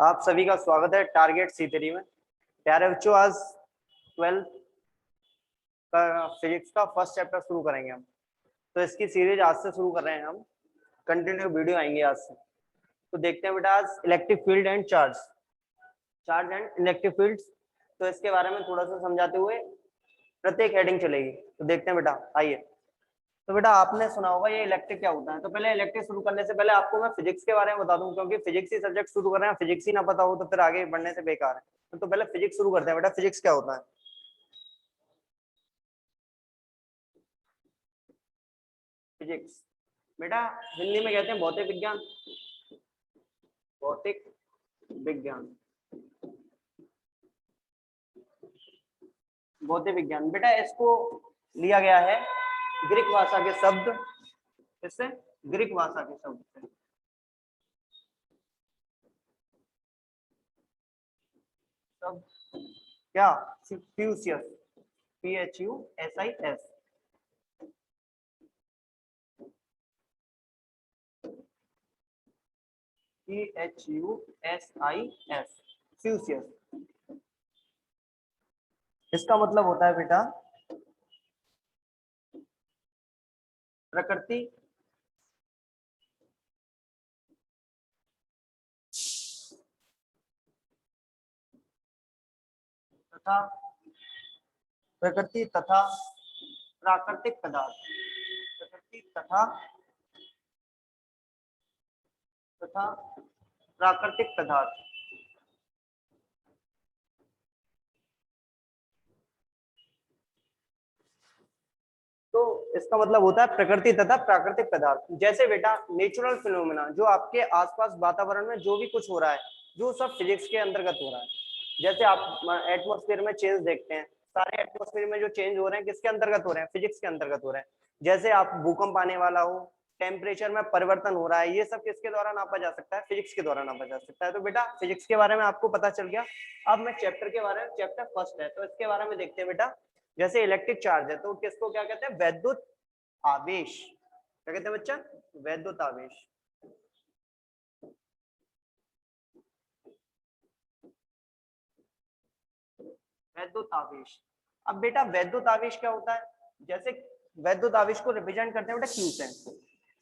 आप सभी का स्वागत है टारगेट C3 में। प्यारे बच्चों, आज 12th का फिजिक्स का फर्स्ट चैप्टर शुरू करेंगे हम। तो इसकी सीरीज आज से शुरू कर रहे हैं हम, कंटिन्यू वीडियो आएंगे आज से। तो देखते हैं बेटा आज electric field and charge and electric fields. तो इसके बारे में थोड़ा सा समझाते हुए प्रत्येक हेडिंग चलेगी। तो देखते हैं बेटा, आइए। तो बेटा आपने सुना होगा ये इलेक्ट्रिक क्या होता है। तो पहले इलेक्ट्रिक शुरू करने से पहले आपको मैं फिजिक्स के बारे में बता दूं, क्योंकि फिजिक्स ही सब्जेक्ट शुरू कर रहे हैं, फिजिक्स ही ना पता हो तो फिर आगे बढ़ने से बेकार है। तो पहले फिजिक्स शुरू करते हैं बेटा, फिजिक्स क्या होता है। फिजिक्स बेटा हिंदी में कहते हैं भौतिक विज्ञान। भौतिक विज्ञान, भौतिक विज्ञान बेटा इसको लिया गया है ग्रीक भाषा के शब्द, इससे ग्रीक भाषा के शब्द से। शब्द क्या? फ्यूसियस, PHUSIS। PHUSIS, फ्यूसियस। इसका मतलब होता है बेटा प्रकृति तथा प्राकृतिक पदार्थ, प्रकृति तथा प्राकृतिक पदार्थ। तो इसका मतलब होता है प्रकृति तथा प्राकृतिक पदार्थ। जैसे बेटा नेचुरल फिनोमेना, जो आपके आसपास वातावरण में जो भी कुछ हो रहा है, जो सब फिजिक्स के अंतर्गत हो रहा है। जैसे आप एटमॉस्फेयर में चेंज देखते हैं, सारे एटमॉस्फेयर में जो चेंज हो रहे हैं किसके अंतर्गत हो रहे हैं? फिजिक्स के अंतर्गत हो रहे हैं। जैसे आप भूकंप आने वाला हो, टेम्परेचर में परिवर्तन हो रहा है, ये सब किसके द्वारा नापा जा सकता है? फिजिक्स के द्वारा नापा जा सकता है। तो बेटा फिजिक्स के बारे में आपको पता चल गया। अब मैं चैप्टर के बारे में, चैप्टर फर्स्ट है तो इसके बारे में देखते हैं बेटा। जैसे इलेक्ट्रिक चार्ज है तो किसको क्या कहते हैं? वैद्युत आवेश। क्या कहते हैं बच्चा? वैद्युत आवेश। वैद्युत आवेश। अब बेटा वैद्युत आवेश क्या होता है? जैसे वैद्युत आवेश को रिप्रेजेंट करते हैं बेटा क्यू से।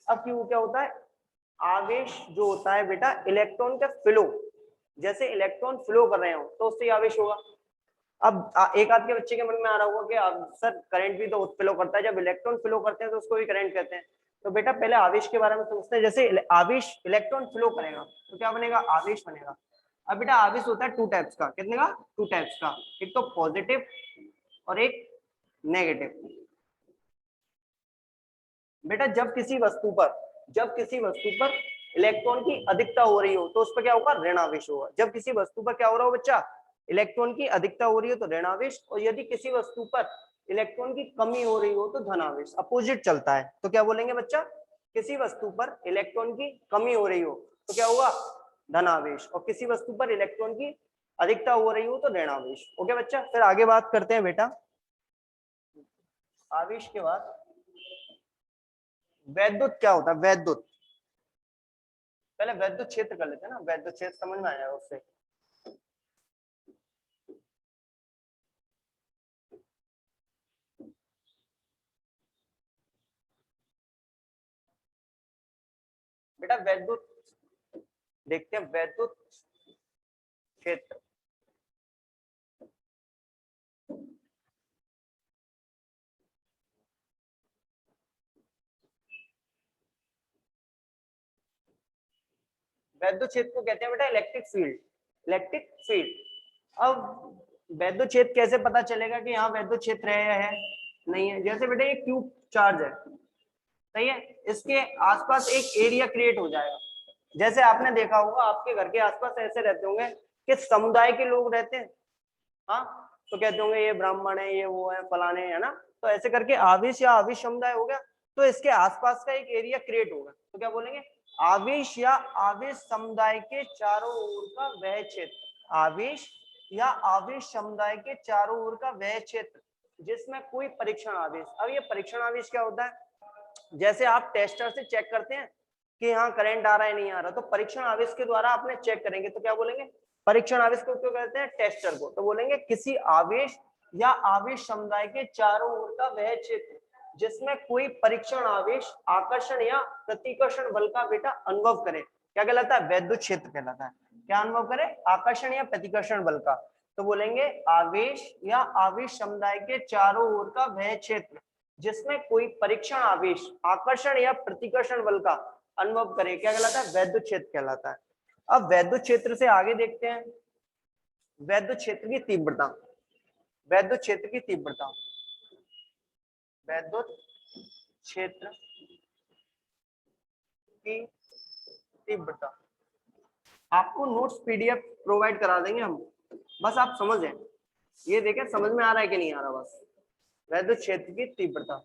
अब क्यू क्या होता है? आवेश जो होता है बेटा इलेक्ट्रॉन का फ्लो। जैसे इलेक्ट्रॉन फ्लो कर रहे हो तो उससे आवेश होगा। अब एक आध के बच्चे के मन में आ रहा होगा कि अब सर करंट भी तो फ्लो करता है, जब इलेक्ट्रॉन फ्लो करते हैं तो उसको भी करंट कहते हैं। तो बेटा पहले आवेश के बारे में समझते हैं। जैसे आवेश इलेक्ट्रॉन फ्लो करेगा तो क्या बनेगा? आवेश बनेगा। अब बेटा आवेश होता है टू टाइप्स का। कितने का? टू टाइप्स का। एक तो पॉजिटिव और एक नेगेटिव। बेटा जब किसी वस्तु पर इलेक्ट्रॉन की अधिकता हो रही हो तो उस पर क्या होगा? ऋण आवेश होगा। जब किसी वस्तु पर क्या हो रहा हो बच्चा? इलेक्ट्रॉन की अधिकता हो रही हो तो ऋण आवेश, और यदि किसी वस्तु पर इलेक्ट्रॉन की कमी हो रही हो तो धन आवेश। अपोजिट चलता है। तो क्या बोलेंगे बच्चा? किसी वस्तु पर इलेक्ट्रॉन की कमी हो रही हो तो क्या होगा? धन आवेश, और किसी वस्तु पर इलेक्ट्रॉन की अधिकता हो रही हो तो ऋण आवेश। ओके बच्चा, फिर आगे बात करते हैं बेटा। आवेश के बाद वैद्युत क्या होता है? वैद्युत, पहले वैद्युत क्षेत्र कर लेते हैं ना। वैद्युत क्षेत्र समझ में आया उससे। बेटा वैद्युत देखते हैं, वैद्युत क्षेत्र। वैद्युत क्षेत्र को कहते हैं बेटा इलेक्ट्रिक फील्ड। Electric field. अब वैद्युत क्षेत्र कैसे पता चलेगा कि यहाँ वैद्युत क्षेत्र है या है नहीं है? जैसे बेटा ये क्यूब चार्ज है, सही है, इसके आसपास एक एरिया क्रिएट हो जाएगा। जैसे आपने देखा होगा आपके घर के आसपास ऐसे रहते होंगे कि समुदाय के लोग रहते हैं, हाँ, तो कहते होंगे ये ब्राह्मण है, ये वो है, फलाने है ना। तो ऐसे करके आवेश या आवेश समुदाय हो गया। तो इसके आसपास का एक एरिया क्रिएट होगा तो क्या बोलेंगे? आवेश या आवेश समुदाय के चारों ओर का वह क्षेत्र। आवेश या आवेश समुदाय के चारों ओर का वह क्षेत्र जिसमें कोई परीक्षण आवेश। अब ये परीक्षण आवेश क्या होता है? जैसे आप टेस्टर से चेक करते हैं कि यहाँ करंट आ रहा है नहीं आ रहा, तो परीक्षण आवेश के द्वारा आपने चेक करेंगे तो क्या बोलेंगे, परीक्षण आवेश को क्यों कहते हैं, टेस्टर को। तो बोलेंगे किसी आवेश या आवेश समुदाय के चारों ओर का वह क्षेत्र जिसमें कोई परीक्षण आवेश आकर्षण या प्रतिकर्षण बल का बेटा अनुभव करे, क्या कहलाता है, वैद्युत क्षेत्र कहलाता है। क्या अनुभव करे, आकर्षण या प्रतिकर्षण बल का। तो बोलेंगे आवेश या आवेश समुदाय के चारों ओर का वह क्षेत्र जिसमें कोई परीक्षण आवेश आकर्षण या प्रतिकर्षण बल का अनुभव करे, क्या कहलाता है, वैद्युत क्षेत्र कहलाता है। अब वैद्युत क्षेत्र से आगे देखते हैं, वैद्युत क्षेत्र की तीव्रता, वैद्युत क्षेत्र की तीव्रता, वैद्युत क्षेत्र की तीव्रता आपको नोट्स पीडीएफ प्रोवाइड करा देंगे हम, बस आप समझें, ये देखें समझ में आ रहा है कि नहीं आ रहा। बस वैद्युत क्षेत्र की तीव्रता,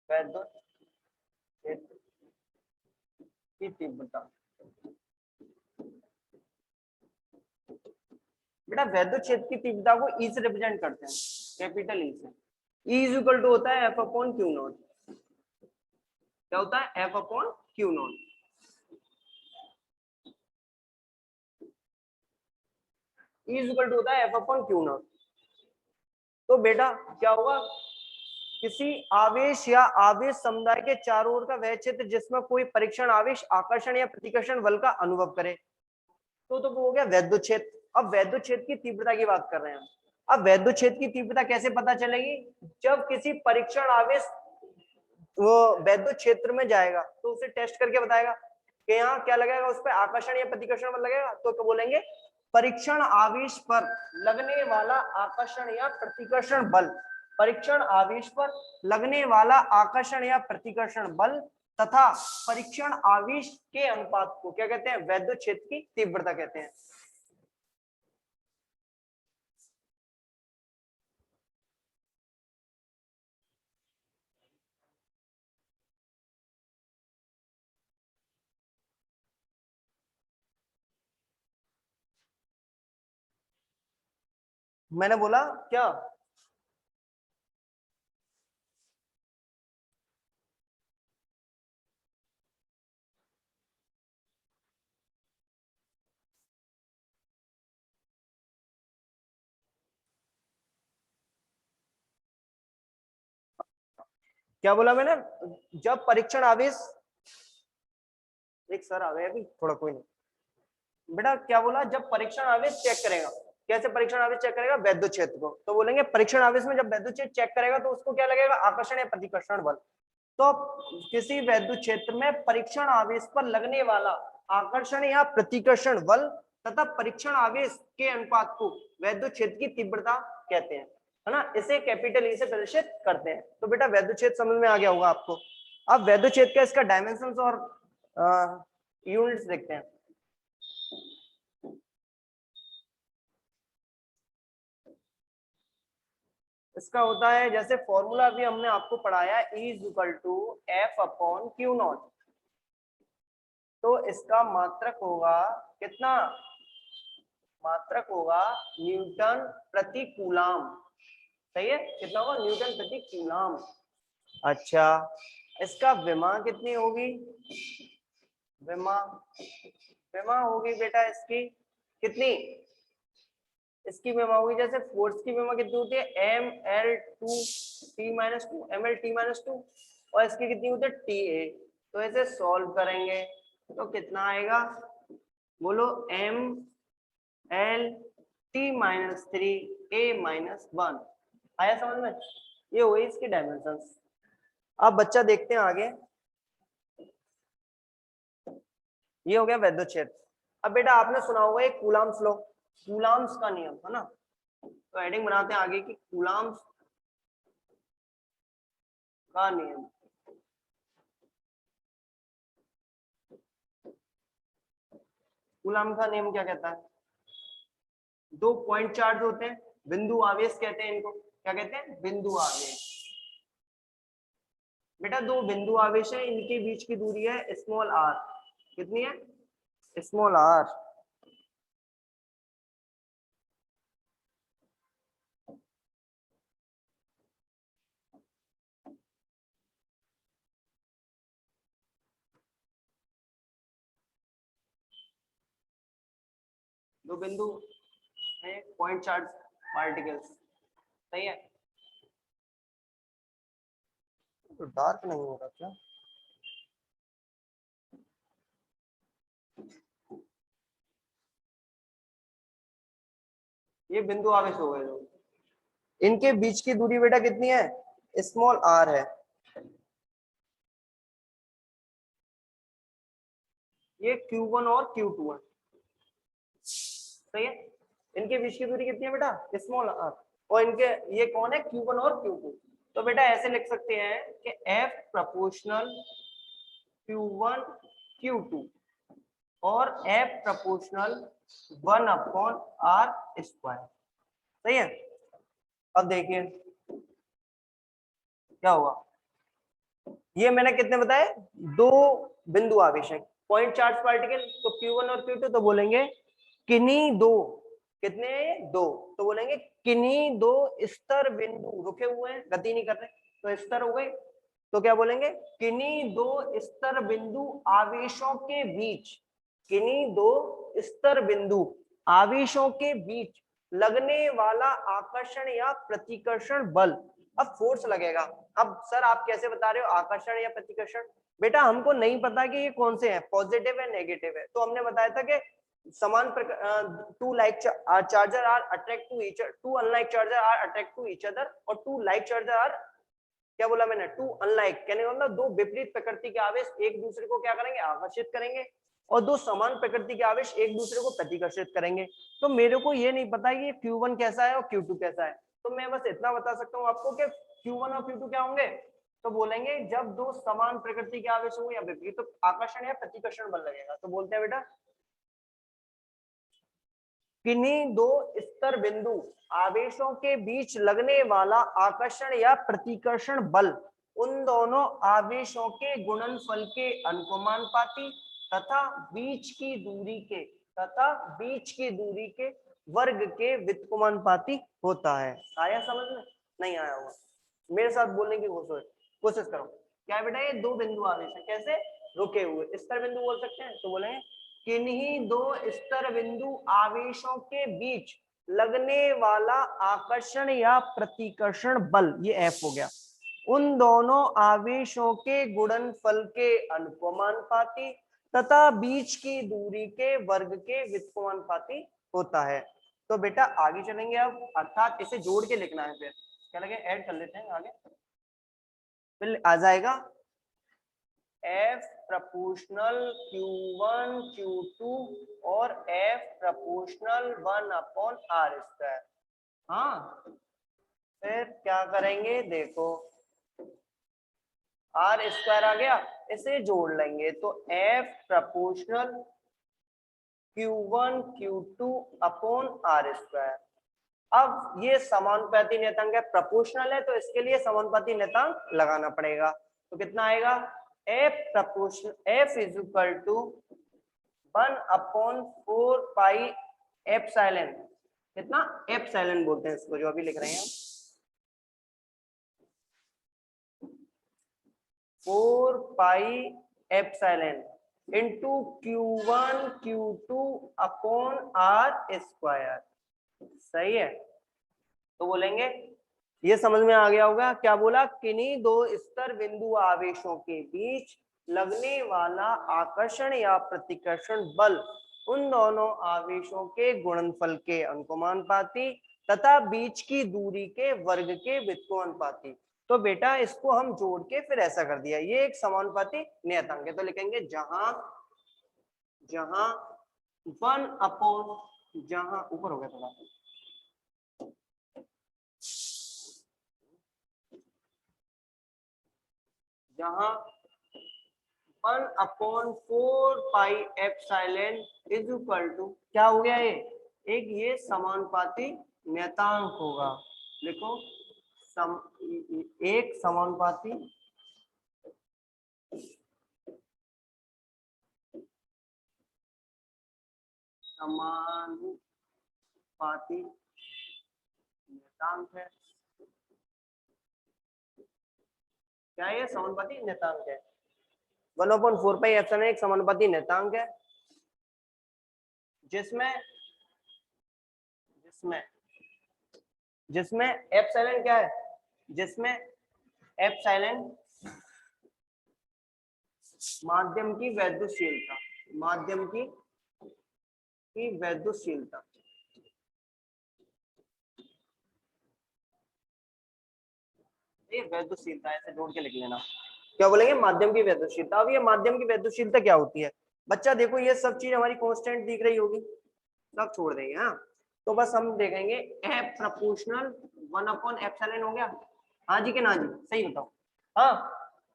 वैद्युत क्षेत्र की तीव्रता, बेटा वैद्युत क्षेत्र की तीव्रता को ई से रिप्रेजेंट करते हैं, कैपिटल ई से। ई इज इक्वल टू होता है एफ अपॉन क्यू नॉट। क्या होता है, F upon Q naught. E is equal to होता है एफ अपॉन क्यू नॉट। तो बेटा क्या होगा, किसी आवेश या आवेश समुदाय के चारों ओर का वह क्षेत्र जिसमें कोई परीक्षण आवेश आकर्षण या प्रतिकर्षण बल का अनुभव करे, तो वो हो गया वैद्युत क्षेत्र। अब वैद्युत क्षेत्र की तीव्रता की बात कर रहे हैं हम। अब वैद्युत क्षेत्र की तीव्रता कैसे पता चलेगी, जब किसी परीक्षण आवेश वो वैद्युत क्षेत्र में जाएगा तो उसे टेस्ट करके बताएगा कि यहाँ क्या लगेगा, उस पर आकर्षण या प्रतिकर्षण बल लगेगा, तो बोलेंगे परीक्षण आवेश पर लगने वाला आकर्षण या प्रतिकर्षण बल, परीक्षण आवेश पर लगने वाला आकर्षण या प्रतिकर्षण बल तथा परीक्षण आवेश के अनुपात को क्या कहते हैं, वैद्युत क्षेत्र की तीव्रता कहते हैं। मैंने बोला क्या, क्या बोला मैंने, जब परीक्षण आवेश, एक सर आ गया अभी थोड़ा, कोई नहीं बेटा, क्या बोला, जब परीक्षण आवेश चेक करेगा, कैसे परीक्षण आवेश चेक करेगा, वैद्युत क्षेत्र को। तो बोलेंगे परीक्षण आवेश में जब वैद्युत क्षेत्र चेक करेगा तो उसको क्या लगेगा, आकर्षण या प्रतिकर्षण बल। तो किसी वैद्युत क्षेत्र में परीक्षण आवेश पर लगने वाला आकर्षण या प्रतिकर्षण बल तथा परीक्षण आवेश के अनुपात को वैद्युत क्षेत्र की तीव्रता कहते हैं, है ना। इसे कैपिटल ई से प्रदर्शित करते हैं। तो बेटा वैद्युत क्षेत्र समझ में आ गया होगा आपको। अब वैद्युत क्षेत्र का इसका डायमेंशंस और यूनिट्स देखते हैं। इसका होता है, जैसे फॉर्मूला भी हमने आपको पढ़ाया, E is equal to F upon Q naught. तो इसका मात्रक होगा कितना, मात्रक होगा न्यूटन प्रति कूलाम। सही है, कितना होगा, न्यूटन प्रति कूलाम। अच्छा, इसका विमा कितनी होगी, विमा, विमा होगी बेटा इसकी कितनी, इसकी विमा होगी, जैसे फोर्स की विमा कितनी होती है, M L two T minus two, M L T minus two, और इसकी कितनी होती है, टी ए। तो ऐसे सॉल्व करेंगे तो कितना आएगा, बोलो, M L T minus three A minus one. आया समझ में, ये हुई इसकी डायमेंशंस। अब बच्चा देखते हैं आगे, ये हो गया वैद्युत क्षेत्र। अब बेटा आपने सुना होगा एक कूलाम्स लॉ, कूलाम्स का नियम, है ना। तो हेडिंग बनाते हैं आगे की कूलाम्स का नियम। कूलाम का नियम क्या कहता है, दो पॉइंट चार्ज होते हैं, बिंदु आवेश कहते हैं इनको, क्या कहते हैं, बिंदु आवेश। बेटा दो बिंदु आवेश है, इनके बीच की दूरी है स्मॉल आर, कितनी है, स्मॉल आर। दो बिंदु है पॉइंट चार्ज पार्टिकल्स, सही है। तो डार्क नहीं होगा क्या? ये बिंदु आवेश हो गए दो, इनके बीच की दूरी बेटा कितनी है? स्मॉल आर है। ये Q1 और Q2 है, सही है। इनके बीच की दूरी कितनी है बेटा? Small R. और इनके ये कौन है? Q1 और Q2। तो बेटा ऐसे लिख सकते हैं कि F प्रोपोर्शनल Q1 Q2 और F प्रोपोर्शनल 1/r स्क्वायर, सही है। अब देखिए क्या हुआ, ये मैंने कितने बताए? दो बिंदु आवेश है, पॉइंट चार्ज पार्टिकल, तो Q1 और Q2, तो बोलेंगे किन्हीं दो, कितने? दो, तो बोलेंगे किन्हीं दो स्तर बिंदु रुके हुए हैं, गति नहीं कर रहे, तो स्तर हो गए। तो क्या बोलेंगे? किन्हीं दो स्तर बिंदु आवेशों के बीच, किन्हीं दो स्तर बिंदु आवेशों के बीच लगने वाला आकर्षण या प्रतिकर्षण बल। अब फोर्स लगेगा। अब सर आप कैसे बता रहे हो आकर्षण या प्रतिकर्षण? बेटा हमको नहीं पता कि ये कौन से हैं, पॉजिटिव है नेगेटिव है। तो हमने बताया था कि समान two like charges are attract to each, two unlike charges are attract to each other, और टू लाइक चार्जर आर, क्या बोला मैंने? टू अनलाइक, कहने का मतलब दो विपरीत प्रकृति के आवेश एक दूसरे को क्या करेंगे? आकर्षित करेंगे, और दो समान प्रकृति के आवेश एक दूसरे को प्रतिकर्षित करेंगे। तो मेरे को ये नहीं पता कि Q1 कैसा है और Q2 कैसा है, तो मैं बस इतना बता सकता हूँ आपको कि Q1 और Q2 क्या होंगे। तो बोलेंगे जब दो समान प्रकृति के आवेश होंगे या विपरीत, तो आकर्षण या प्रतिकर्षण बल लगेगा। तो बोलते हैं बेटा किन्हीं दो स्तर बिंदु आवेशों के बीच लगने वाला आकर्षण या प्रतिकर्षण बल उन दोनों आवेशों के गुणनफल के अनुपाती तथा बीच की दूरी के वर्ग के व्युत्क्रमानुपाती होता है। आया समझ में? नहीं आया होगा, मेरे साथ बोलने की कोशिश करो। क्या है बेटा? ये दो बिंदु आवेश है, कैसे? रुके हुए, स्तर बिंदु बोल सकते हैं। तो बोलेंगे किन्हीं दो स्तर बिंदु आवेशों के बीच लगने वाला आकर्षण या प्रतिकर्षण बल, ये F हो गया, उन दोनों आवेशों के गुणनफल के अनुपाती तथा बीच की दूरी के वर्ग के व्युत्क्रमानुपाती होता है। तो बेटा आगे चलेंगे अब, अर्थात इसे जोड़ के लिखना है, फिर क्या लगे ऐड कर लेते हैं आगे, फिर आ जाएगा F प्रपोर्शनल Q1 Q2 और F प्रपोर्शनल 1/r²। हाँ फिर क्या करेंगे देखो, r² आ गया, इसे जोड़ लेंगे तो F प्रपोर्शनल Q1 Q2/r²। अब ये समानुपाती नियतांक है, प्रपोर्शनल है, तो इसके लिए समानुपाती नियतांक लगाना पड़ेगा। तो कितना आएगा? F proportional F is equal to 1/4 pi epsilon, कितना? एप्सिलॉन बोलते हैं इसको, जो अभी लिख रहे हैं हम, 4 pi epsilon into Q1 Q2/r²। सही है। तो बोलेंगे ये समझ में आ गया होगा, क्या बोला? किन्हीं दो स्तर बिंदु आवेशों के बीच लगने वाला आकर्षण या प्रतिकर्षण बल उन दोनों आवेशों के गुणनफल के अनुपाती तथा बीच की दूरी के वर्ग के व्युत्क्रमानुपाती। तो बेटा इसको हम जोड़ के फिर ऐसा कर दिया, ये एक समानुपाती नियतांक है। तो लिखेंगे जहां 1/, जहां ऊपर हो गया थोड़ा, जहां 1/4 pi epsilon is equal to, क्या हो गया? ये एक ये समानुपाती नियतांक होगा। देखो एक समानुपाती नियतांक है। क्या ये समानुपाती नियतांक है? 1/4 पाई एप्सिलॉन एक समानुपाती नियतांक है, जिसमें जिसमें एप्सिलॉन क्या है, जिसमें एप्सिलॉन माध्यम की वैद्युतशीलता, माध्यम की वैद्युतशीलता, ये वैद्युतशीलता ऐसे जोड़ के लिख लेना। क्या बोलेंगे, माध्यम की वैद्युतशीलता। अब ये माध्यम की वैद्युतशीलता क्या होती है बच्चा, देखो ये सब चीज हमारी कांस्टेंट दिख रही होगी, सब छोड़ देंगे। हाँ, तो बस हम देखेंगे एफ प्रोपोर्शनल 1/एप्सिलॉन हो गया। हाँ जी के ना जी, सही बताओ। हाँ,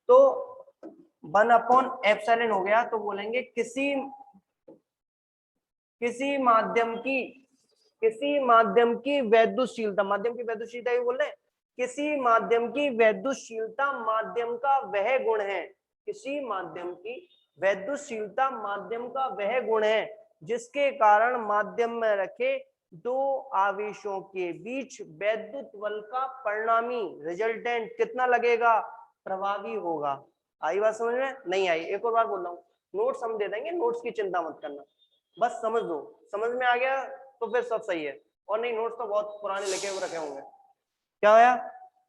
तो 1/एप्सिलॉन हो गया, तो बोलेंगे किसी माध्यम की वैद्युतशीलता, माध्यम की वैद्युतशीलता ये बोल रहे हैं, किसी माध्यम की वैद्युतशीलता माध्यम का वह गुण है, किसी माध्यम की वैद्युतशीलता माध्यम का वह गुण है जिसके कारण माध्यम में रखे दो आवेशों के बीच वैद्युत बल का परिणामी रिजल्टेंट कितना लगेगा, प्रभावी होगा। आई बात समझ में? नहीं आई? एक और बार बोल रहा हूँ, नोट्स हम दे देंगे, नोट्स की चिंता मत करना, बस समझ दो। समझ में आ गया तो फिर सब सही है, और नहीं नोट्स तो बहुत पुराने लिखे हुए रखे होंगे। क्या होया,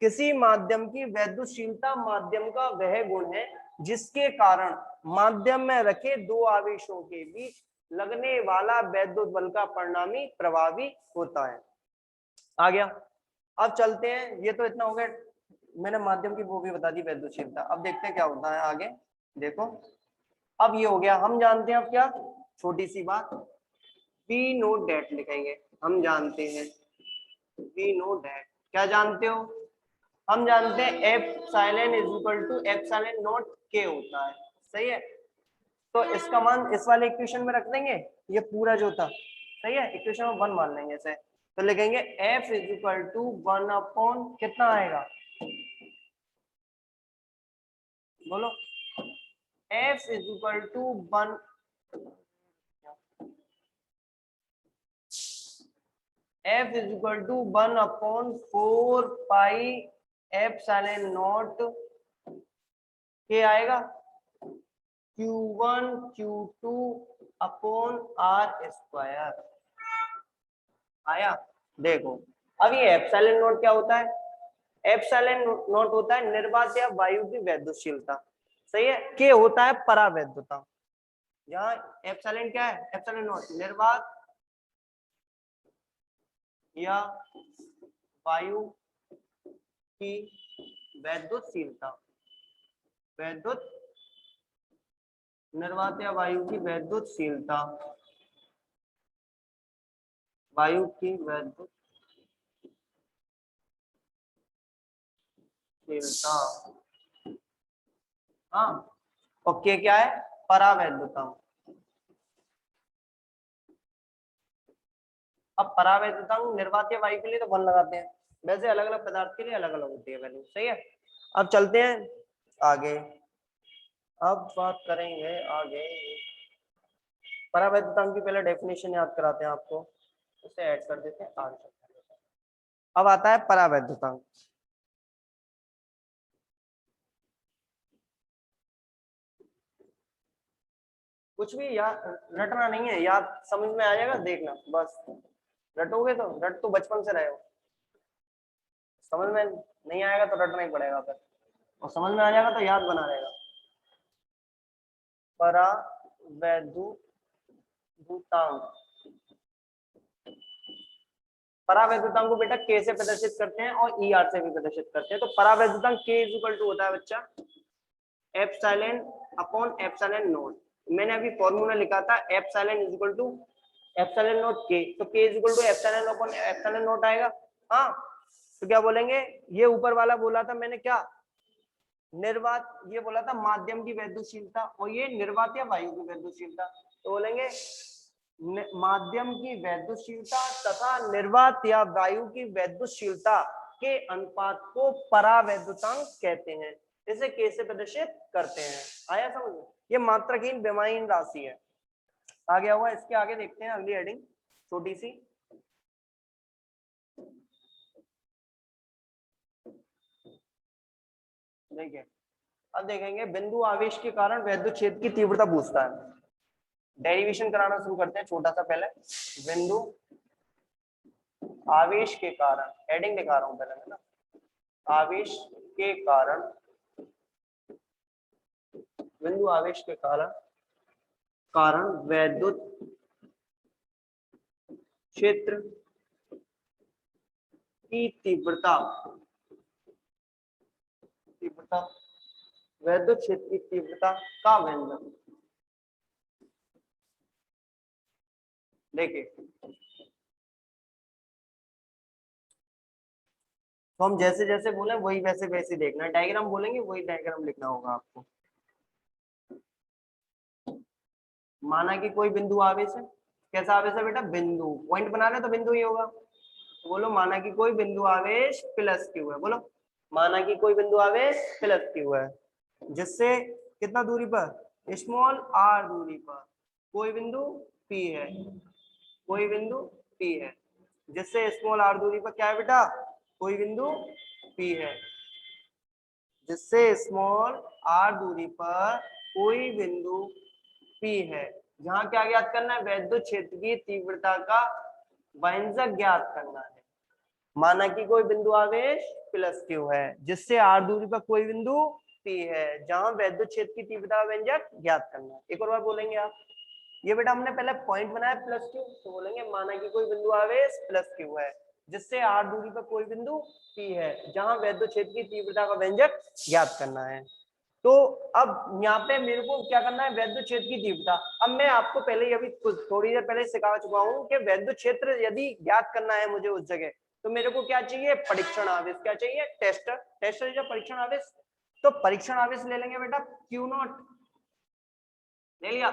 किसी माध्यम की वैद्युतशीलता माध्यम का वह गुण है जिसके कारण माध्यम में रखे दो आवेशों के बीच लगने वाला वैद्युत बल का परिणामी प्रभावी होता है। आ गया? अब चलते हैं, ये तो इतना हो गया, मैंने माध्यम की वो भी बता दी वैद्युतशीलता। अब देखते हैं क्या होता है आगे। देखो, अब ये हो गया, हम जानते हैं अब क्या, छोटी सी बात, वी नो डेट लिखेंगे। हम जानते हैं, वी नो डेट, क्या जानते हो, हम जानते हैं epsilon is equal to epsilon naught K होता है। सही है, तो इसका मान इस वाले इक्वेशन में रख देंगे, ये पूरा जो था, सही है, इक्वेशन में 1 मान लेंगे इसे, तो लिखेंगे एफ इज इक्वल टू 1 कितना आएगा, बोलो, F is equal to 1, F is equal to 1/4 pi epsilon naught K आएगा Q1 Q2 upon R square. आया? देखो, अब ये एप्सिलॉन नॉट क्या होता है, एप्सिलॉन नॉट होता है निर्वात या वायु की वैद्युतशीलता, सही है, के होता है परावैद्युता। यहाँ एप्सिलॉन क्या है, एप्सिलॉन नॉट निर्वात या वायु की वैद्युतशीलता, वैद्युत निर्वात या वायु की वैद्युतशीलता, वायु की वैद्युतशीलता, हाँ, और के क्या है, परावैद्युता। अब परावैद्युता निर्वात या वायु के लिए तो 1 लगाते हैं, वैसे अलग अलग पदार्थ के लिए अलग अलग होती है वैल्यू, सही है। अब चलते हैं आगे, अब बात करेंगे आगे, परावैद्युतांक की पहले डेफिनेशन याद कराते हैं आपको, उसे ऐड कर देते हैं आगे। अब आता है परावैद्युतांक। कुछ भी याद रटना नहीं है, याद समझ में आ जाएगा, देखना बस, रटोगे तो रट तो बचपन से रहे हो, समझ में नहीं आएगा तो रटना ही पड़ेगा फिर, और समझ में आ जाएगा तो याद बना रहेगा। परावैद्युतांक, परावैद्युतांक को बेटा के से प्रदर्शित करते हैं और ई आर से भी प्रदर्शित करते हैं। तो परावैद्युतांक के इज इक्वल टू होता है बच्चा एप्सिलॉन अपॉन एप्सिलॉन नॉट। मैंने अभी फॉर्मूला लिखा था epsilon is equal to epsilon naught K, तो K is equal to epsilon upon epsilon naught आएगा। हाँ, तो क्या बोलेंगे, ये ऊपर वाला बोला था मैंने क्या, निर्वात, ये बोला था माध्यम की वैद्युतशीलता, और ये निर्वात या वायु की वैद्युतशीलता, तो बोलेंगे माध्यम की वैद्युतशीलता तथा निर्वात या वायु की वैद्युतशीलता के अनुपात को परावैद्युतांक कहते हैं, इसे के से प्रदर्शित करते हैं। आया समझ में? ये मात्रहीन विमाहीन राशि है। आ गया हुआ, इसके आगे देखते हैं अगली हेडिंग छोटी सी, देखिए, अब देखेंगे बिंदु आवेश के कारण वैद्युत क्षेत्र की तीव्रता पूछता है। डेरिवेशन कराना शुरू करते हैं छोटा सा पहले, बिंदु आवेश के कारण, हेडिंग दिखा रहा हूं पहले मैं ना, आवेश के कारण, बिंदु आवेश के कारण वैद्युत क्षेत्र की तीव्रता, वैद्युत क्षेत्र की तीव्रता का व्यंजक। देखिए तो हम जैसे जैसे बोले वही वैसे वैसे देखना है, डायग्राम बोलेंगे वही डायग्राम लिखना होगा आपको। माना कि कोई बिंदु आवेश है, कैसा आवेश है बेटा, बिंदु, पॉइंट बना रहे तो बिंदु ही होगा। तो बोलो माना कि कोई बिंदु आवेश प्लस क्यू है, बोलो माना कि कोई बिंदु आवेश प्लस क्यू है, जिससे कितना दूरी पर, स्मॉल आर दूरी पर कोई बिंदु पी है, कोई बिंदु पी है, जिससे स्मॉल आर दूरी पर क्या है बेटा, कोई बिंदु पी है, जिससे स्मॉल आर दूरी पर कोई बिंदु पी है, जहां क्या ज्ञात करना है, वैद्युत क्षेत्र की तीव्रता का व्यंजक ज्ञात करना है। माना कि कोई बिंदु आवेश प्लस क्यू है, जिससे आर दूरी पर कोई बिंदु पी है, जहां वैद्युत क्षेत्र की तीव्रता का व्यंजक ज्ञात करना है। एक और बार बोलेंगे आप, ये बेटा हमने पहले पॉइंट बनाया प्लस क्यू, तो बोलेंगे माना कि कोई बिंदु आवेश प्लस क्यू है, जिससे आर दूरी पर कोई बिंदु पी है, जहां वैद्युत क्षेत्र की तीव्रता का व्यंजक ज्ञात करना है। तो अब यहाँ पे मेरे को क्या करना है, वैद्युत क्षेत्र की तीव्रता। अब मैं आपको पहले ही अभी कुछ थोड़ी देर पहले सिखा चुका हूँ कि वैद्युत क्षेत्र यदि ज्ञात करना है मुझे उस जगह, तो मेरे को क्या चाहिए, परीक्षण आवेश, क्या चाहिए, टेस्टर, टेस्टर जो परीक्षण आवेश। तो परीक्षण आवेश ले लेंगे बेटा क्यू नॉट, ले लिया।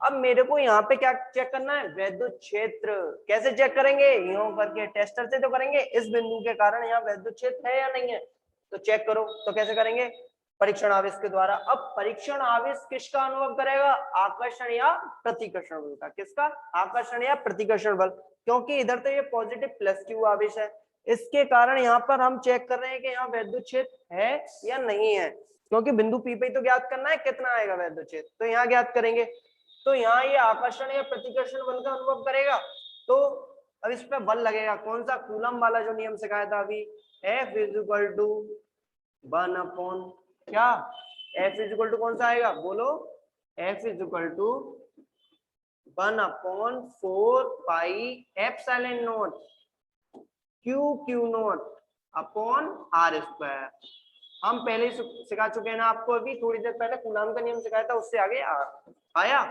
अब मेरे को यहाँ पे क्या चेक करना है, वैद्युत क्षेत्र। कैसे चेक करेंगे, यूं करके, टेस्टर से तो करेंगे, इस बिंदु के कारण यहाँ वैद्युत क्षेत्र है या नहीं है, तो चेक करो। तो कैसे करेंगे, परीक्षण आवेश के द्वारा। अब परीक्षण आवेश किसका अनुभव करेगा, आकर्षण या प्रतिकर्षण बल का। किसका, आकर्षण या प्रतिकर्षण बल, क्योंकि इधर तो ये पॉजिटिव प्लस क्यू आवेश है, इसके कारण यहाँ पर हम चेक कर रहे हैं कि यहाँ वैद्युत क्षेत्र है या नहीं है, क्योंकि बिंदु पी पे तो ज्ञात करना है कितना आएगा वैद्युत क्षेत्र, तो यहाँ ज्ञात करेंगे। तो यहाँ ये आकर्षण या प्रतिकर्षण बल का अनुभव करेगा। तो अब इस पे बल लगेगा कौन सा, कूलम वाला जो नियम सिखाया था अभी, F इक्वल टू 1 अपॉन क्या, F इक्वल टू कौन सा आएगा, बोलो, F equal to 1 upon 4 pi epsilon naught Q naught upon R square. हम पहले ही सिखा चुके हैं ना आपको, अभी थोड़ी देर पहले कूलम का नियम सिखाया था, उससे आगे आया।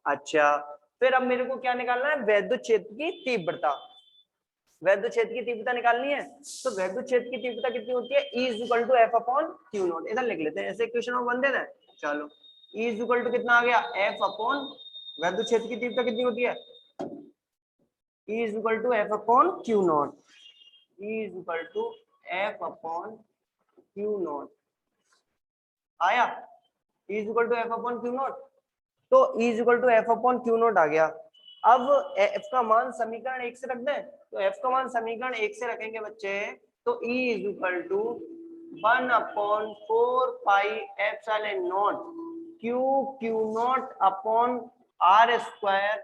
अच्छा, फिर अब मेरे को क्या निकालना है, वैद्युत क्षेत्र की तीव्रता। वैद्युत क्षेत्र की तीव्रता निकालनी है, तो वैद्युत क्षेत्र की तीव्रता कितनी होती है, E is equal to F upon Q naught. इधर लिख लेते हैं, ऐसे क्वेश्चन में बन देना है। चलो E इज इक्वल टू कितना आ गया, एफ अपॉन, वैद्युत क्षेत्र की तीव्रता कितनी होती है, E is equal to F upon Q naught, E is equal to F upon Q naught आया, E is equal to F upon Q naught. तो E is equal to F upon Q naught आ गया। अब f का मान समीकरण 1 से रख दें, तो f का मान समीकरण 1 से रखेंगे बच्चे, तो E is equal to 1 upon 4 pi epsilon naught Q naught upon R square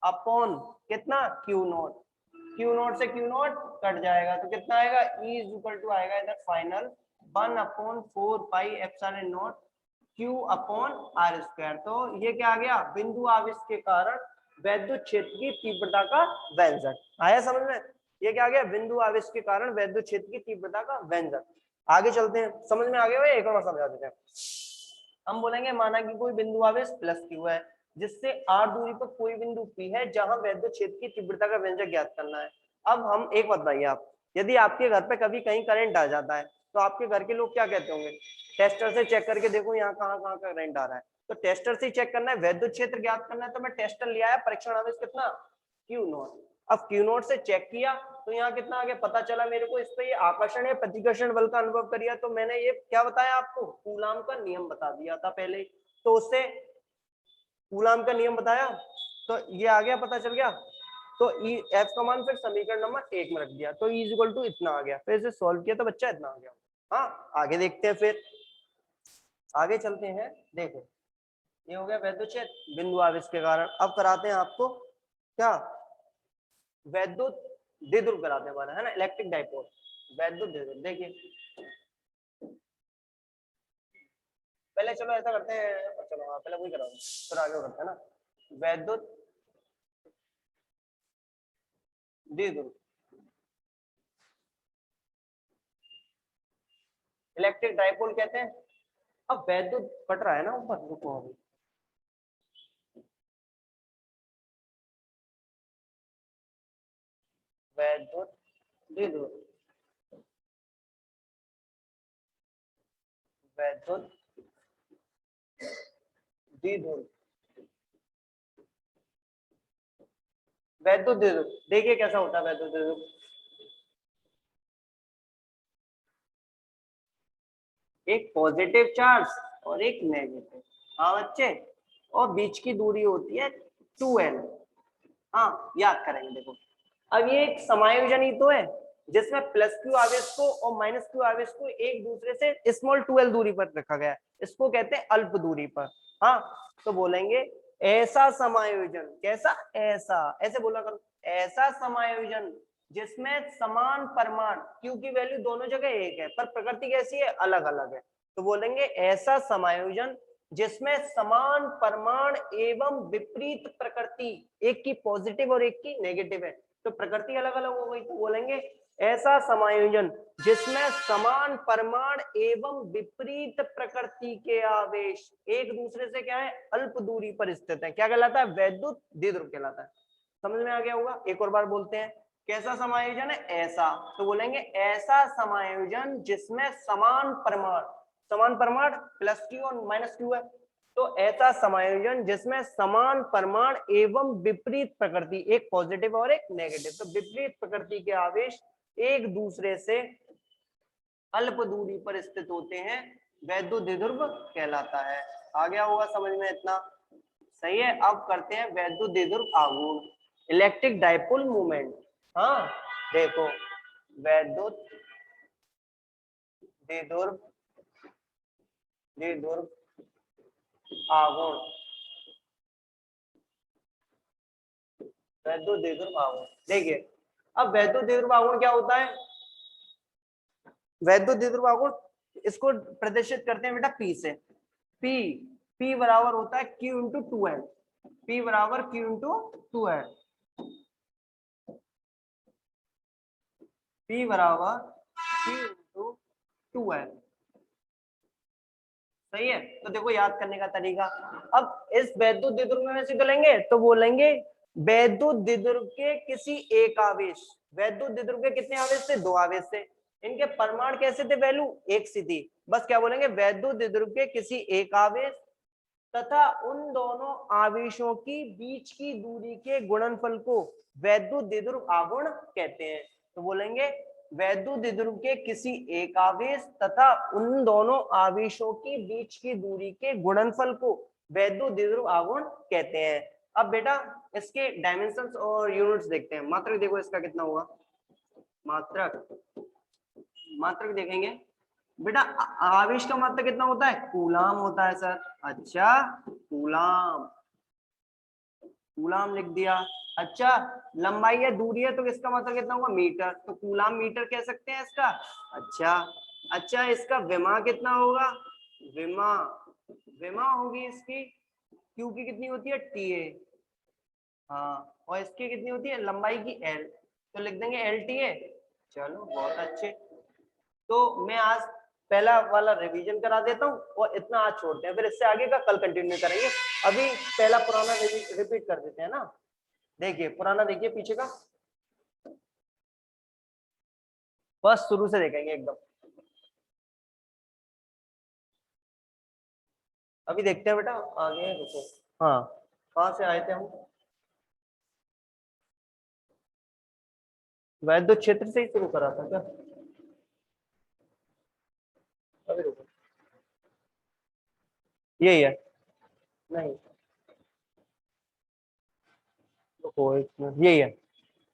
upon कितना, क्यू नॉट से क्यू नॉट कट जाएगा, तो कितना आएगा, E इज इक्वल टू आएगा इधर final 1 upon 4 pi epsilon naught Q upon R square. तो ये क्या आ गया, बिंदु आवेश के कारण वैद्युत क्षेत्र की तीव्रता का व्यंजक। आया समझ में, ये क्या आ गया, बिंदु आवेश के कारण वैद्युत क्षेत्र की तीव्रता का व्यंजक। आगे चलते हैं, समझ में आ गया, एक और समझा देते हैं। हम बोलेंगे माना कि कोई बिंदु आवेश प्लस क्यू है, जिससे आर दूरी पर कोई बिंदु पी है, जहां वैद्युत क्षेत्र की तीव्रता का व्यंजक ज्ञात करना है। अब हम एक बताइए आप, यदि आपके घर पे कभी कहीं करंट आ जाता है, तो आपके घर के लोग क्या कहते होंगे, टेस्टर से चेक करके देखो यहाँ कहाँ कहाँ का करंट आ रहा है, तो टेस्टर से चेक करना है, वैद्युत क्षेत्र ज्ञात करना है, तो मैं टेस्टर ले आया, परीक्षण आवेश कितना, क्यू नॉट। अब क्यू नॉट से चेक किया, तो यहाँ कितना आ गया, पता चला मेरे को, इस पे ये आकर्षण या प्रतिकर्षण बल का अनुभव करिए, तो मैंने ये क्या बताया आपको, कूलाम का नियम बता दिया था पहले, तो उससे कूलाम का नियम बताया, तो ये आ गया, पता चल गया। तो एफ का मान फिर समीकरण नंबर 1 में रख दिया, तो E इक्वल टू इतना आ गया, फिर इसे सॉल्व किया तो बच्चा इतना आ गया। हाँ आगे देखते हैं, फिर आगे चलते हैं। देखो ये हो गया वैद्युत क्षेत्र बिंदु आवेश के कारण। अब कराते हैं आपको क्या, वैद्युत द्विध्रुव कराते हैं है ना, इलेक्ट्रिक डाइपोल, वैद्युत द्विध्रुव। देखिए पहले चलो ऐसा करते हैं, चलो हाँ पहले वही कराओ फिर आगे करते हैं ना, वैद्युत द्विध्रुव इलेक्ट्रिक डाइपोल कहते हैं। अब वैद्युत कट रहा है ना ऊपर, रुको अभी, वैद्युत द्विध्रुव, वैद्युत द्विध्रुव, वैद्युत द्विध्रुव देखिए कैसा होता है वैद्युत द्विध्रुव। एक पॉजिटिव चार्ज और एक नेगेटिव, हाँ बच्चे, और बीच की दूरी होती है 2l। हाँ याद करेंगे, देखो अब ये एक समायोजन ही तो है जिसमें प्लस क्यू आवेश को और माइनस क्यू आवेश को एक दूसरे से स्मॉल 2l दूरी पर रखा गया है, इसको कहते हैं अल्प दूरी पर। हाँ तो बोलेंगे ऐसा समायोजन, कैसा, ऐसा, ऐसे बोला करो, ऐसा समायोजन जिसमें समान परिमाण, क्यू की वैल्यू दोनों जगह एक है पर प्रकृति कैसी है, अलग अलग है, तो बोलेंगे ऐसा समायोजन जिसमें समान परिमाण एवं विपरीत प्रकृति, एक की पॉजिटिव और एक की नेगेटिव है तो प्रकृति अलग अलग हो गई, तो बोलेंगे ऐसा समायोजन जिसमें समान परिमाण एवं विपरीत प्रकृति के आवेश एक दूसरे से क्या है, अल्प दूरी पर स्थित है, क्या कहलाता है, वैद्युत द्विध्रुव कहलाता है। समझ में आ गया होगा, एक और बार बोलते हैं, कैसा समायोजन है, ऐसा, तो बोलेंगे ऐसा समायोजन जिसमें समान परिमाण प्लस क्यू और माइनस क्यू है, तो ऐसा समायोजन जिसमें समान परिमाण एवं विपरीत प्रकृति, एक पॉजिटिव और एक नेगेटिव, तो विपरीत प्रकृति के आवेश एक दूसरे से अल्प दूरी पर स्थित होते हैं, वैद्युत द्विध्रुव कहलाता है। आ गया होगा समझ में इतना, सही है। अब करते हैं वैद्युत द्विध्रुव आघूर्ण, इलेक्ट्रिक डाइपोल मूवमेंट। हाँ देखो, वैद्युत द्विध्रुव आघूर्ण, वैद्युत द्विध्रुव आघूर्ण, देखिए अब वैद्युत द्विध्रुव आघूर्ण क्या होता है, वैद्युत द्विध्रुव आघूर्ण इसको प्रदर्शित करते हैं बेटा P से, P बराबर होता है Q इंटू 2L, P बराबर Q इंटू 2L, P बराबर Q इंटू 2L, सही है। तो देखो याद करने का तरीका, अब इस वैद्युत द्विध्रुव में सीधे लेंगे तो बोलेंगे वैद्युत द्विध्रुव के किसी एक आवेश, वैद्युत द्विध्रुव के कितने आवेश थे, दो आवेश थे, इनके परिमाण कैसे थे, वैल्यू एक सी थी, बस क्या बोलेंगे, वैद्युत द्विध्रुव के किसी एक आवेश तथा उन दोनों आवेशों की बीच की दूरी के गुणनफल को वैद्युत द्विध्रुव आघूर्ण कहते हैं। तो बोलेंगे वैद्युत द्विध्रुव के किसी एक आवेश तथा उन दोनों आवेशों की बीच की दूरी के गुणनफल को वैद्युत द्विध्रुव आघूर्ण कहते हैं। अब बेटा इसके डायमेंशंस और यूनिट्स देखते हैं, मात्रक देखो इसका कितना होगा, मात्रक देखेंगे बेटा, आवेश का मात्रक कितना होता है, कूलाम होता है सर, अच्छा कूलाम लिख दिया। अच्छा लंबाई है, दूरी है, तो इसका मतलब कितना होगा, मीटर, तो कूलाम मीटर कह सकते हैं इसका। अच्छा इसका विमा कितना होगा, विमा होगी इसकी, क्यू की कितनी होती है, TA, हाँ, और इसकी कितनी होती है, लंबाई की L, तो लिख देंगे LTA। चलो बहुत अच्छे, तो मैं आज पहला वाला रिवीजन करा देता हूँ और इतना आज छोड़ते हैं, फिर इससे आगे का कल कंटिन्यू करेंगे। अभी पहला पुराना रिपीट कर देते हैं ना, देखिए पुराना देखिए पीछे का, बस शुरू से देखेंगे एकदम। अभी देखते हैं बेटा आगे, रुको, हाँ कहाँ से आए थे हम, वैद्युत क्षेत्र से ही शुरू करा था क्या, अभी रुको, यही है, नहीं रुको एक मिनट, यही है।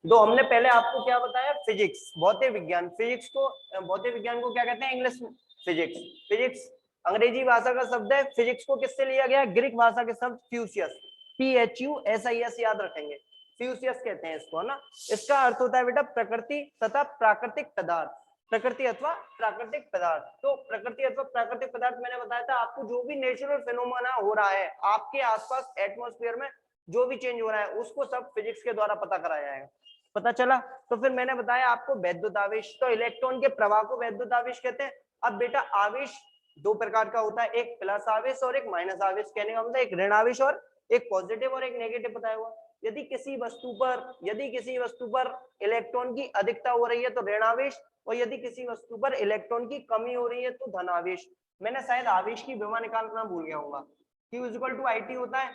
तो हमने पहले आपको क्या बताया, फिजिक्स, भौतिक विज्ञान, फिजिक्स को, भौतिक विज्ञान को क्या कहते हैं, इंग्लिश फिजिक्स, फिजिक्स अंग्रेजी भाषा का शब्द है, फिजिक्स को किससे लिया गया, ग्रीक भाषा के शब्द फ्यूसियस, PHUSIS याद रखेंगे, फ्यूसियस कहते हैं इसको, है ना। इसका अर्थ होता है बेटा प्रकृति तथा प्राकृतिक पदार्थ, प्रकृति अथवा प्राकृतिक पदार्थ। तो प्रकृति अथवा प्राकृतिक पदार्थ मैंने बताया था आपको, जो भी नेचुरल फिनोमेना हो रहा है आपके आसपास एटमॉस्फेयर में, जो भी चेंज हो रहा है उसको सब फिजिक्स के द्वारा पता कराया जाएगा। पता चला। तो फिर मैंने बताया आपको वैद्युत आवेश, तो इलेक्ट्रॉन के प्रवाह को वैद्युत आवेश कहते हैं। अब बेटा आवेश दो प्रकार का होता है, एक प्लस आवेश और एक माइनस आवेश। कहने का मतलब एक ऋण आवेश और एक पॉजिटिव और एक नेगेटिव बताया हुआ। यदि किसी वस्तु पर इलेक्ट्रॉन की अधिकता हो रही है तो ऋण आवेश, और यदि किसी वस्तु पर इलेक्ट्रॉन की कमी हो रही है तो धन आवेश। मैंने शायद आवेश की विभा निकालना भूल गया होगा। Q = IT होता है।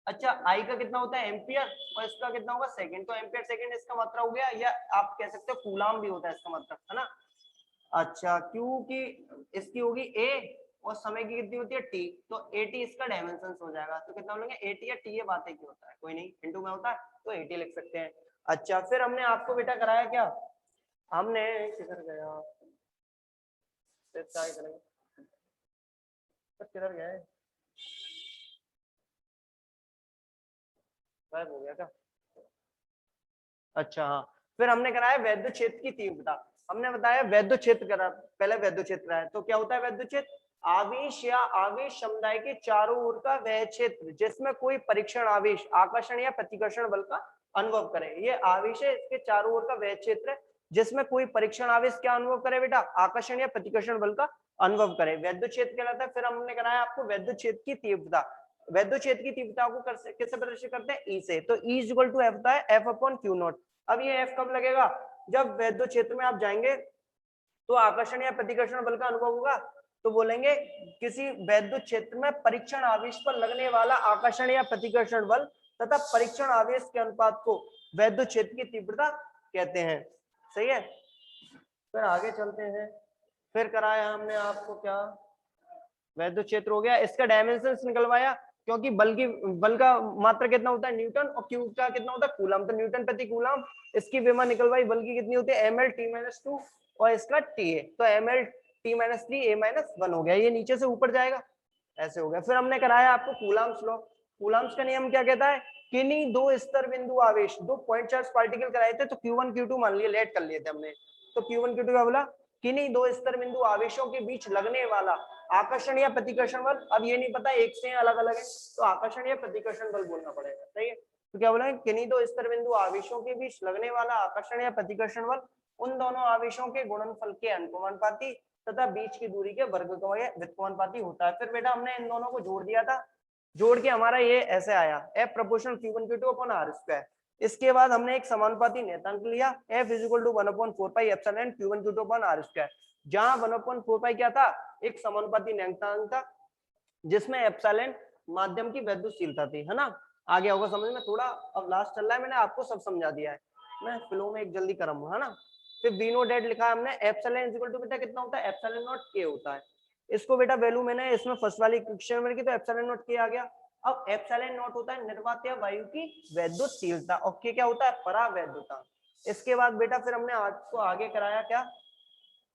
अच्छा, I का कितना होता है एम्पियर, और इसका कितना होगा सेकंड, तो एम्पियर सेकंड इसका मात्रा हो गया, या आप कह सकते हो कूलाम भी होता है इसका मात्रा, है ना। अच्छा, Q की इसकी होगी A और समय की कितनी होती है T, तो AT इसका डायमेंशन हो जाएगा। तो कितना बोलेंगे AT या T, ये बात एक ही होता है, कोई नहीं, इंटू में होता है तो AT लिख सकते हैं। अच्छा, फिर हमने आपको बेटा कराया क्या, हमने किधर गया, किधर गया है, गायब हो गया क्या। अच्छा हाँ, फिर हमने कराया वैद्युत क्षेत्र की तीव्रता। हमने बताया वैद्युत क्षेत्र करा, पहले वैद्युत क्षेत्र कराया। तो क्या होता है वैद्युत क्षेत्र, आवेश या आवेश समुदाय के चारों ओर का वह क्षेत्र जिसमें कोई परीक्षण आवेश आकर्षण या प्रतिकर्षण बल का अनुभव करे। ये आवेश है, इसके चारों ओर का वह क्षेत्र है जिसमें कोई परीक्षण आवेश क्या अनुभव करे बेटा, आकर्षण या प्रतिकर्षण बल का अनुभव करे, वैद्युत क्षेत्र कहलाता है। फिर हमने कराया आपको वैद्युत क्षेत्र की तीव्रता। वैद्युत क्षेत्र की तीव्रता को किससे प्रदर्शित करते हैं, ई से। तो ई इक्वल टू एफ होता है F/Q0। अब ये एफ कब लगेगा, जब वैद्युत क्षेत्र में आप जाएंगे तो आकर्षण या प्रतिकर्षण बल का अनुभव होगा। तो बोलेंगे किसी वैद्युत क्षेत्र में परीक्षण आवेश पर लगने वाला आकर्षण या प्रतिकर्षण बल तथा परीक्षण आवेश के अनुपात को वैद्युत क्षेत्र की तीव्रता कहते हैं। सही है। फिर आगे चलते हैं। फिर कराया हमने आपको क्या, वैद्युत क्षेत्र हो गया, इसका डायमेंशन निकलवाया, क्योंकि बल का मात्रा कितना होता है न्यूटन, और क्यू का कितना होता है कूलम, तो न्यूटन प्रति कूलम। इसकी विमा निकलवाई, बल की कितनी होती है mL/t-2, और इसका t है, तो mL/t-3 a-1 हो गया, ये नीचे से ऊपर जाएगा, ऐसे हो गया। फिर हमने कराया आपको कूलम्स लॉ। कूलम्स का नियम क्या कहता है, किन्हीं दो स्तर बिंदु आवेश, दो पॉइंट चार्ज पार्टिकल कराए थे, तो Q1 Q2 मान लिया, लेट कर लिए थे हमने, तो Q1 Q2 क्या बोला, किन्हीं दो स्तर बिंदु आवेशों के बीच लगने वाला आकर्षण या प्रतिकर्षण बल। अब ये नहीं पता एक से अलग अलग है, तो आकर्षण या प्रतिकर्षण बल बोलना पड़ेगा। सही है। तो क्या बोला, किन्हीं दो स्तर बिंदु आवेशों के बीच लगने वाला आकर्षण या प्रतिकर्षण बल उन दोनों आवेशों के गुणनफल के अनुपाती तथा बीच की दूरी के वर्गमूल या व्युत्क्रमानुपाती होता है। फिर बेटा हमने इन दोनों को जोड़ दिया था, जोड़ के हमारा ये ऐसे आया F = Q1 Q2/r²। इसके बाद हमने एक समानुपाती नियतांक लिया F = 1/4πε Q1 Q2/r², जहां 1/4π क्या था, एक समानुपाती नियतांक था जिसमें एप्सिलॉन माध्यम की वैद्युतशीलता थी, है ना। आ गया होगा समझ में थोड़ा, अब लास्ट चल रहा है, मैंने आपको सब समझा दिया है, मैं फ्लो में एक जल्दी करूंगा, है ना। फिर V0 लिखा है हमने, एप्सिलॉन = बेटा कितना होता है, ε0 k होता है। इसको बेटा वैल्यू मैंने इसमें फर्स्ट वाली इक्वेशन में लिखी, तो ε0 k आ गया। अब ε0 होता है निर्वात वायु की वैद्युतशीलता, और k क्या होता है, परावैद्युतांक। इसके बाद बेटा फिर हमने आपको आगे कराया क्या,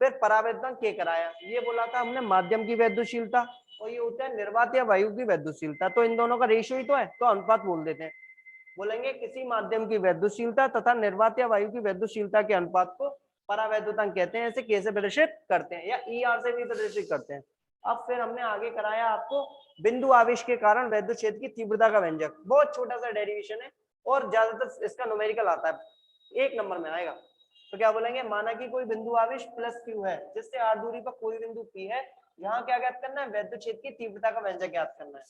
फिर परावैद्युतांक k कराया। ये बोला था हमने माध्यम की वैद्युतशीलता, और ये होता है निर्वात या वायु की वैद्युतशीलता, तो इन दोनों का रेशियो ही तो है, तो अनुपात बोल देते हैं। बोलेंगे किसी माध्यम की वैद्युतशीलता तथा निर्वात या वायु की वैद्युतशीलता के अनुपात को परावैद्युतांक कहते हैं, ऐसे k से प्रदर्शित करते हैं, या ER से भी प्रदर्शित करते हैं। अब फिर हमने आगे कराया आपको बिंदु आवेश के कारण वैद्युत क्षेत्र की तीव्रता का व्यंजक, बहुत छोटा सा डेरिवेशन है और ज्यादातर इसका न्यूमेरिकल आता है, 1 नंबर में आएगा। तो क्या बोलेंगे, माना कि कोई बिंदु आवेश प्लस q है, जिससे r दूरी पर कोई बिंदु p है, यहाँ क्या ज्ञात करना है, वैद्युत क्षेत्र की तीव्रता का व्यंजक ज्ञात करना है।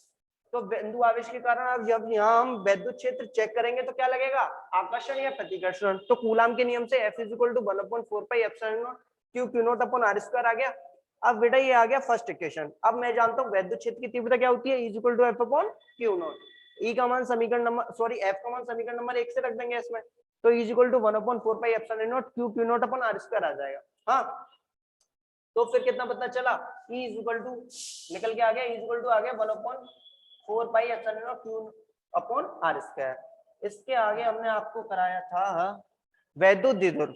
तो बिंदु आवेश के कारण अब जब यहाँ हम वैद्युत क्षेत्र चेक करेंगे तो क्या लगेगा, आकर्षण या प्रतिकर्षण। तो कूलाम के नियम से F = 1/4πε0 Q0/r² आ गया। अब बेटा ये आ गया फर्स्ट इक्वेशन। अब मैं जानता हूँ वैद्युत क्षेत्र की तीव्रता क्या होती है, E = F/Q0। E का मान समीकरण नंबर, सॉरी F का मान समीकरण नंबर 1 से रख देंगे इसमें, तो E = 1/4πε0 Q0/r² आ जाएगा। हाँ, तो फिर कितना पता चला, E = निकल के आ गया, E = आ गया 1/4πε0 Q/r²। इसके आगे हमने आपको कराया था वैद्युत द्विध्रुव,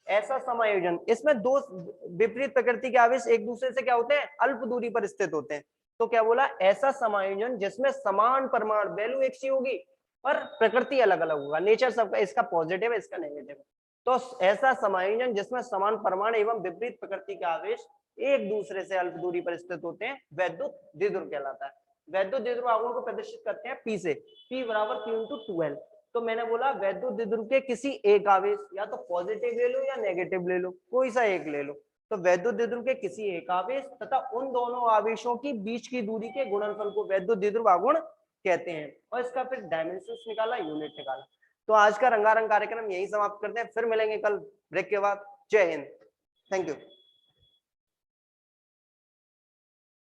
ऐसा समायोजन, इसमें दो विपरीत प्रकृति के आवेश एक दूसरे से क्या होते हैं, अल्प दूरी पर स्थित होते हैं। तो क्या बोला, ऐसा समायोजन जिसमें समान परिमाण वैल्यू एक सी होगी और प्रकृति अलग अलग होगा, नेचर सबका, इसका पॉजिटिव है, इसका नेगेटिव है। तो ऐसा समायोजन जिसमें समान परमाणु एवं विपरीत प्रकृति के आवेश एक दूसरे से अल्प दूरी पर स्थित होते हैं, वैद्युत द्विध्रुव कहलाता है। वैद्युत द्विध्रुव आघूर्ण को प्रदर्शित करते हैं P से, P बराबर Q × 2L। तो मैंने बोला वैद्युत द्विध्रुव के किसी एक आवेश, या तो पॉजिटिव ले लो या नेगेटिव ले लो, कोई सा एक ले लो। तो वैद्युत द्विध्रुव के किसी एक आवेश तथा उन दोनों आवेशों की बीच की दूरी के गुणनफल को वैद्युत द्विध्रुव आघूर्ण कहते हैं। और इसका फिर डायमेंशंस निकाला, यूनिट निकाला। तो आज का रंगारंग कार्यक्रम यही समाप्त करते हैं, फिर मिलेंगे कल ब्रेक के बाद। जय हिंद, थैंक यू।